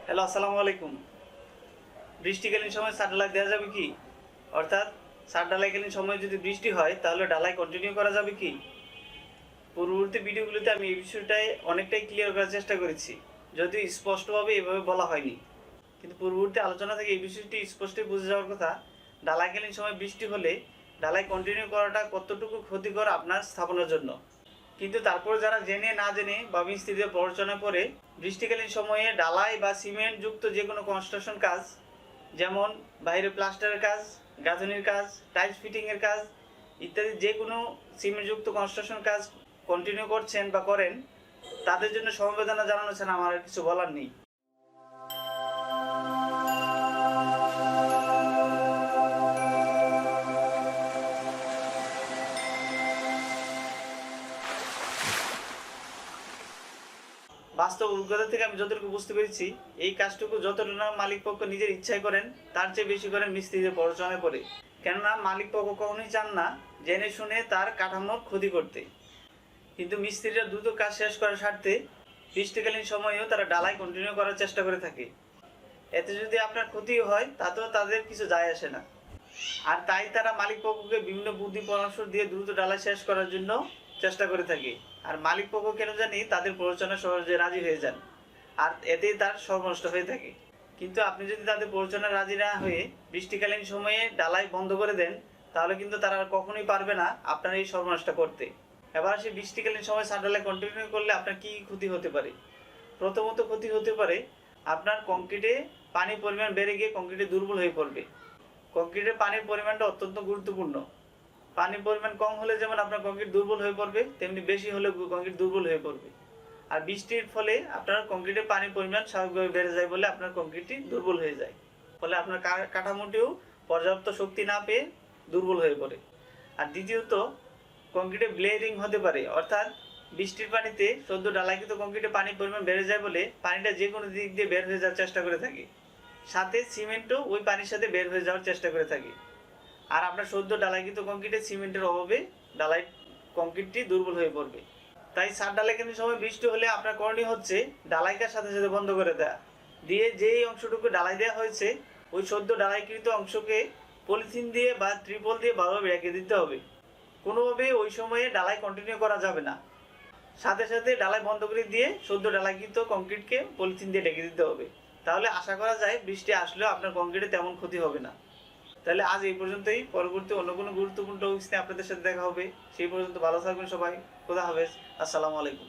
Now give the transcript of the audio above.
Hello, আসসালামু আলাইকুম। বৃষ্টিকালীন সময় ছাদ ঢালাই দেওয়া যাবে কি? অর্থাৎ ছাদ ঢালাইকালীন সময় যদি বৃষ্টি হয় তাহলে ঢালাই কন্টিনিউ করা যাবে কি? পূর্ববর্তী ভিডিওগুলোতে আমি এই বিষয়টাই অনেকটাই ক্লিয়ার করার চেষ্টা করেছি, যদিও স্পষ্টভাবে এভাবে বলা হয়নি। কিন্তু পূর্ববর্তী আলোচনা থেকে এই বিষয়টি স্পষ্টই বুঝে যাওয়ার কথা, ঢালাইকালীন সময় বৃষ্টি হলে ঢালাই কন্টিনিউ করাটা কতটুকু ক্ষতিকর আপনার স্থাপনের জন্য। কিন্তু তারপরে যারা জেনে না জেনে বা মিস্ত্রিদের প্ররোচনা করে বৃষ্টিকালীন সময়ে ঢালাই বা সিমেন্ট যুক্ত যে কোনো কনস্ট্রাকশন কাজ, যেমন বাইরে প্লাস্টারের কাজ, গাঁথনির কাজ, টাইলস ফিটিংয়ের কাজ ইত্যাদি যে কোনো সিমেন্টযুক্ত কনস্ট্রাকশন কাজ কন্টিনিউ করছেন বা করেন, তাদের জন্য সমবেদনা জানানো ছাড়া আমার আর কিছু বলার নেই। বাস্তব অভিজ্ঞতা থেকে আমি যতটুকু বুঝতে পেরেছি, এই কাজটুকু যতটা না মালিক পক্ষ নিজের ইচ্ছায় করেন, তার চেয়ে বেশি করেন মিস্ত্রিদের প্ররোচনায় পড়ে। কেননা মালিক পক্ষ কখনোই চান না জেনে শুনে তার কাঠামোর ক্ষতি করতে। কিন্তু মিস্ত্রিরা দ্রুত কাজ শেষ করার স্বার্থে বৃষ্টিকালীন সময়েও তারা ঢালাই কন্টিনিউ করার চেষ্টা করে থাকে। এতে যদি আপনার ক্ষতি হয় তাতেও তাদের কিছু যায় আসে না। আর তাই তারা মালিক পক্ষকে বিভিন্ন বুদ্ধি পরামর্শ দিয়ে দ্রুত ঢালাই শেষ করার জন্য চেষ্টা করে থাকে। আর মালিক পক্ষ কেন জানি তাদের প্ররোচনা সহজে রাজি হয়ে যান, আর এতেই তার সর্বনষ্ট হয়ে থাকে। কিন্তু আপনি যদি তাদের প্ররোচনা রাজি না হয়ে বৃষ্টিকালীন সময়ে ঢালাই বন্ধ করে দেন, তাহলে কিন্তু তারা আর কখনোই পারবে না আপনার এই সর্বনাশটা করতে। এবার সেই বৃষ্টিকালীন সময় ছাদ ঢালাই কন্টিনিউ করলে আপনার কী ক্ষতি হতে পারে? প্রথমত ক্ষতি হতে পারে আপনার কংক্রিটে পানির পরিমাণ বেড়ে গিয়ে কংক্রিটে দুর্বল হয়ে পড়বে। কংক্রিটের পানির পরিমাণটা অত্যন্ত গুরুত্বপূর্ণ। পানির পরিমাণ কম হলে যেমন আপনার কংক্রিট দুর্বল হয়ে পড়বে, তেমনি বেশি হলে কংক্রিট দুর্বল হয়ে পড়বে। আর বৃষ্টির ফলে আপনার কংক্রিটের পানির পরিমাণ স্বাভাবিকভাবে বেড়ে যায় বলে আপনার কংক্রিটটি দুর্বল হয়ে যায়। ফলে আপনার কাঠামোটিও পর্যাপ্ত শক্তি না পেয়ে দুর্বল হয়ে পড়ে। আর দ্বিতীয়ত, কংক্রিটে ব্লেডিং হতে পারে, অর্থাৎ বৃষ্টির পানিতে সদ্য ঢালাইকৃত কংক্রিটে পানির পরিমাণ বেড়ে যায় বলে পানিটা যে কোনো দিক দিয়ে বের হয়ে যাওয়ার চেষ্টা করে থাকে। সাথে সিমেন্টও ওই পানির সাথে বের হয়ে যাওয়ার চেষ্টা করে থাকে। আর আপনার সদ্য ঢালাইকৃত কংক্রিটে সিমেন্টের অভাবে ঢালাই কংক্রিটটি দুর্বল হয়ে পড়বে। তাই ছাদ ঢালাইকালীন সময় বৃষ্টি হলে আপনার করণীয় হচ্ছে ঢালাইকার সাথে সাথে বন্ধ করে দেওয়া, দিয়ে যেই অংশটুকু ঢালাই দেওয়া হয়েছে ওই সদ্য ঢালাইকৃত অংশকে পলিথিন দিয়ে বা ত্রিপল দিয়ে ভালোভাবে রেখে দিতে হবে। কোনোভাবে ওই সময়ে ঢালাই কন্টিনিউ করা যাবে না। সাথে সাথে ঢালাই বন্ধ করে দিয়ে সদ্য ঢালাইকৃত কংক্রিটকে পলিথিন দিয়ে ঢেকে দিতে হবে। তাহলে আশা করা যায় বৃষ্টি আসলেও আপনার কংক্রিটে তেমন ক্ষতি হবে না। তাহলে আজ এই পর্যন্তই। পরবর্তী অন্য কোনো গুরুত্বপূর্ণ টপিকস নিয়ে আপনাদের সাথে দেখা হবে। সেই পর্যন্ত ভালো থাকবেন সবাই। খোদা হাফেজ। আসসালামু আলাইকুম।